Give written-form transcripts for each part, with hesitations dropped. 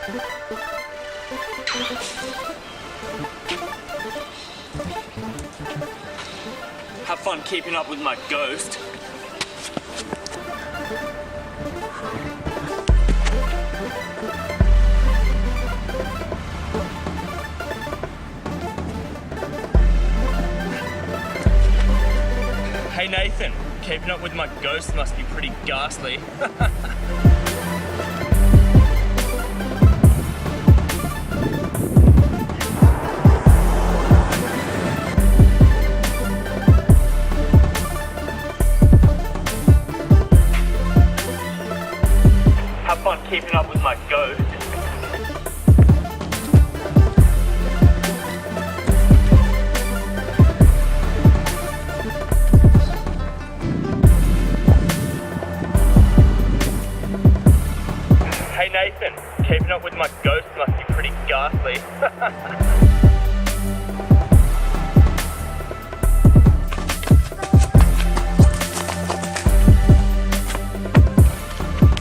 Have fun keeping up with my ghost. Hey Nathan, keeping up with my ghost must be pretty ghastly. Have fun keeping up with my ghost. Hey Nathan, keeping up with my ghost must be pretty ghastly.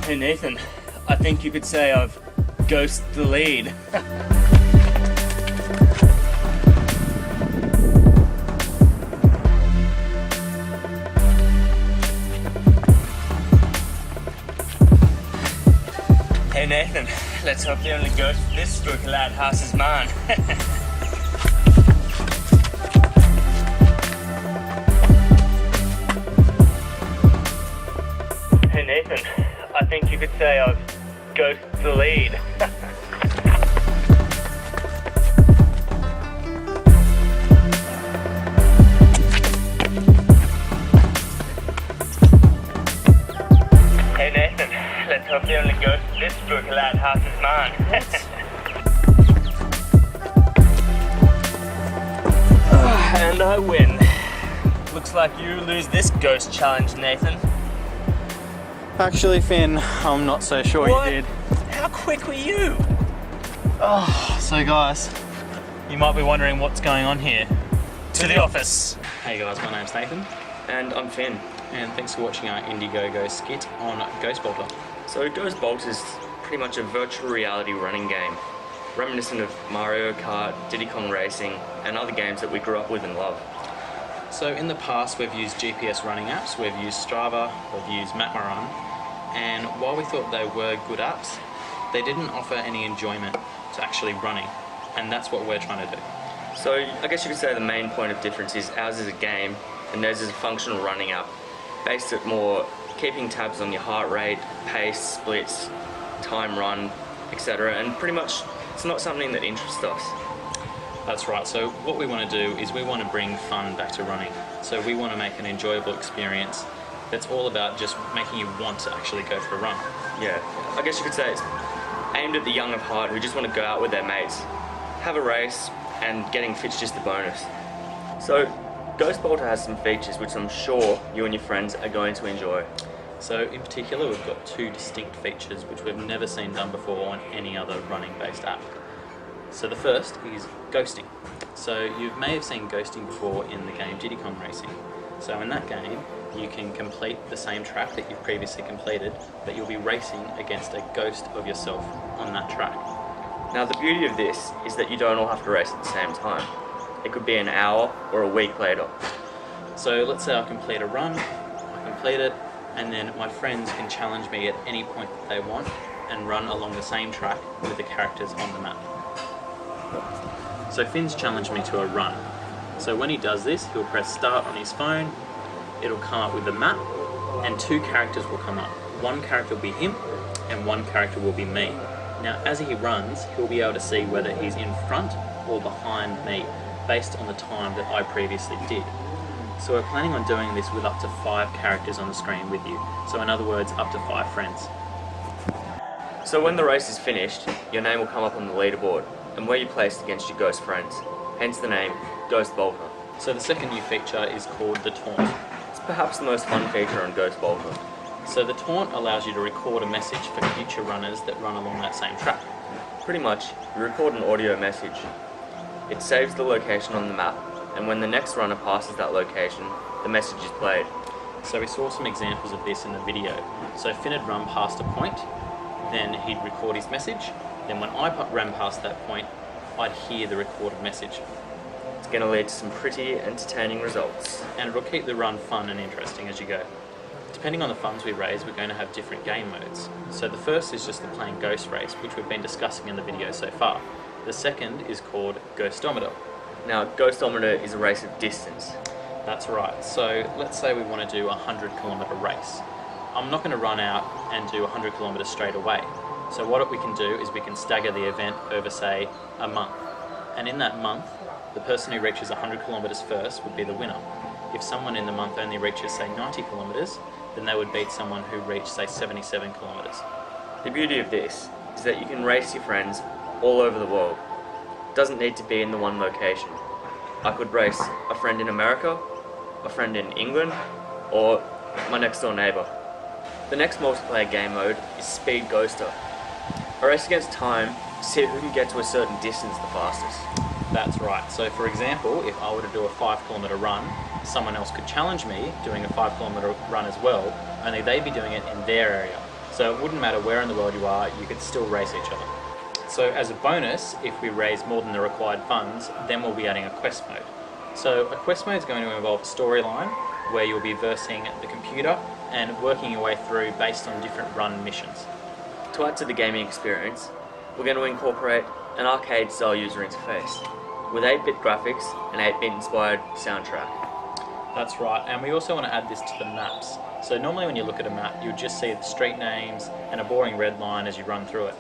Hey Nathan, I think you could say I've ghosted the lead. Hey Nathan, let's hope the only ghost of this spooky lad house is mine. Hey Nathan, I think you could say I've ghosted the lead. Hey Nathan, let's hope the only ghost of this spooky lad house is mine. And I win. Looks like you lose this ghost challenge, Nathan. Actually, Finn, I'm not so sure What? you did. How quick were you? Oh, so guys, you might be wondering what's going on here. To the office. Hey guys, my name's Nathan, And I'm Finn. and thanks for watching our Indiegogo skit on Ghostbolter. So Ghostbolter is pretty much a virtual reality running game, reminiscent of Mario Kart, Diddy Kong Racing, and other games that we grew up with and love. So in the past we've used GPS running apps, we've used Strava, we've used MapMarun, and while we thought they were good apps, they didn't offer any enjoyment to actually running, and that's what we're trying to do. So I guess you could say the main point of difference is ours is a game and theirs is a functional running app, based at more keeping tabs on your heart rate, pace, splits, time run, etc. And pretty much it's not something that interests us. That's right, so what we want to do is we want to bring fun back to running. So we want to make an enjoyable experience that's all about just making you want to actually go for a run. Yeah, I guess you could say it's aimed at the young of heart who just want to go out with their mates, have a race, and getting fit's just a bonus. So Ghostbolter has some features which I'm sure you and your friends are going to enjoy. So in particular, we've got two distinct features which we've never seen done before on any other running-based app. So the first is ghosting. So you may have seen ghosting before in the game Diddy Kong Racing. So in that game, you can complete the same track that you've previously completed, but you'll be racing against a ghost of yourself on that track. Now the beauty of this is that you don't all have to race at the same time. It could be an hour or a week later. So let's say I complete a run, I complete it, and then my friends can challenge me at any point that they want and run along the same track with the characters on the map. So Finn's challenged me to a run. So when he does this, he'll press start on his phone, it'll come up with the map, and two characters will come up. One character will be him, and one character will be me. Now as he runs, he'll be able to see whether he's in front or behind me, based on the time that I previously did. So we're planning on doing this with up to 5 characters on the screen with you. So in other words, up to 5 friends. So when the race is finished, your name will come up on the leaderboard and where you placed against your ghost friends, hence the name Ghostbolter. So the second new feature is called the taunt. It's perhaps the most fun feature on Ghostbolter. So the taunt allows you to record a message for future runners that run along that same track. Pretty much, you record an audio message. It saves the location on the map, and when the next runner passes that location, the message is played. So we saw some examples of this in the video. So Finn had run past a point, then he'd record his message. Then when I ran past that point, I'd hear the recorded message. It's going to lead to some pretty entertaining results. And it'll keep the run fun and interesting as you go. Depending on the funds we raise, we're going to have different game modes. So the first is just the plain ghost race, which we've been discussing in the video so far. The second is called Ghostometer. Now, Ghostometer is a race of distance. That's right. So let's say we want to do a 100-kilometer race. I'm not going to run out and do 100 kilometers straight away. So what we can do is we can stagger the event over, say, a month. And in that month, the person who reaches 100 kilometers first would be the winner. If someone in the month only reaches, say, 90 kilometers, then they would beat someone who reached, say, 77 kilometers. The beauty of this is that you can race your friends all over the world. It doesn't need to be in the one location. I could race a friend in America, a friend in England, or my next door neighbour. The next multiplayer game mode is Speed Ghoster. A race against time to see who can get to a certain distance the fastest. That's right. So for example, if I were to do a 5-kilometer run, someone else could challenge me doing a 5-kilometer run as well, only they'd be doing it in their area. So it wouldn't matter where in the world you are, you could still race each other. So as a bonus, if we raise more than the required funds, then we'll be adding a quest mode. So a quest mode is going to involve a storyline where you'll be versing the computer and working your way through based on different run missions. To add to the gaming experience, we're going to incorporate an arcade-style user interface with 8-bit graphics and 8-bit inspired soundtrack. That's right, and we also want to add this to the maps. So normally when you look at a map, you'll just see the street names and a boring red line as you run through it.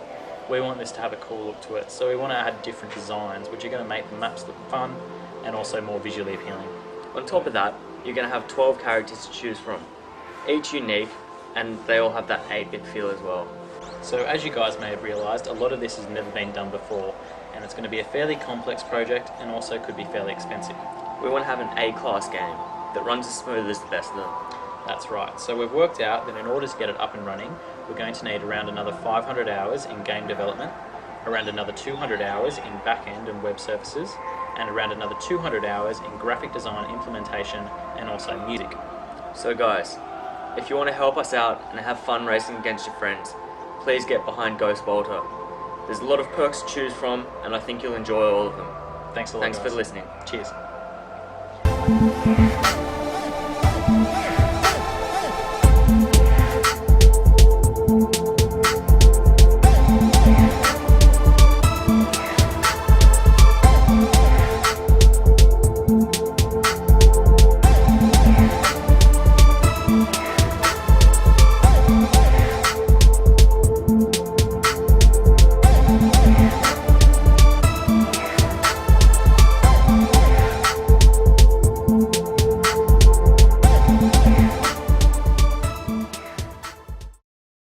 We want this to have a cool look to it, so we want to add different designs, which are going to make the maps look fun and also more visually appealing. On top of that, you're going to have 12 characters to choose from, each unique, and they all have that 8-bit feel as well. So as you guys may have realised, a lot of this has never been done before, and it's going to be a fairly complex project and also could be fairly expensive. We want to have an A-class game that runs as smooth as the best of them. That's right. So we've worked out that in order to get it up and running, we're going to need around another 500 hours in game development, around another 200 hours in back-end and web services, and around another 200 hours in graphic design implementation and also music. So guys, if you want to help us out and have fun racing against your friends, please get behind Ghostbolter. There's a lot of perks to choose from, and I think you'll enjoy all of them. Thanks a lot, Thanks guys. for listening. Cheers.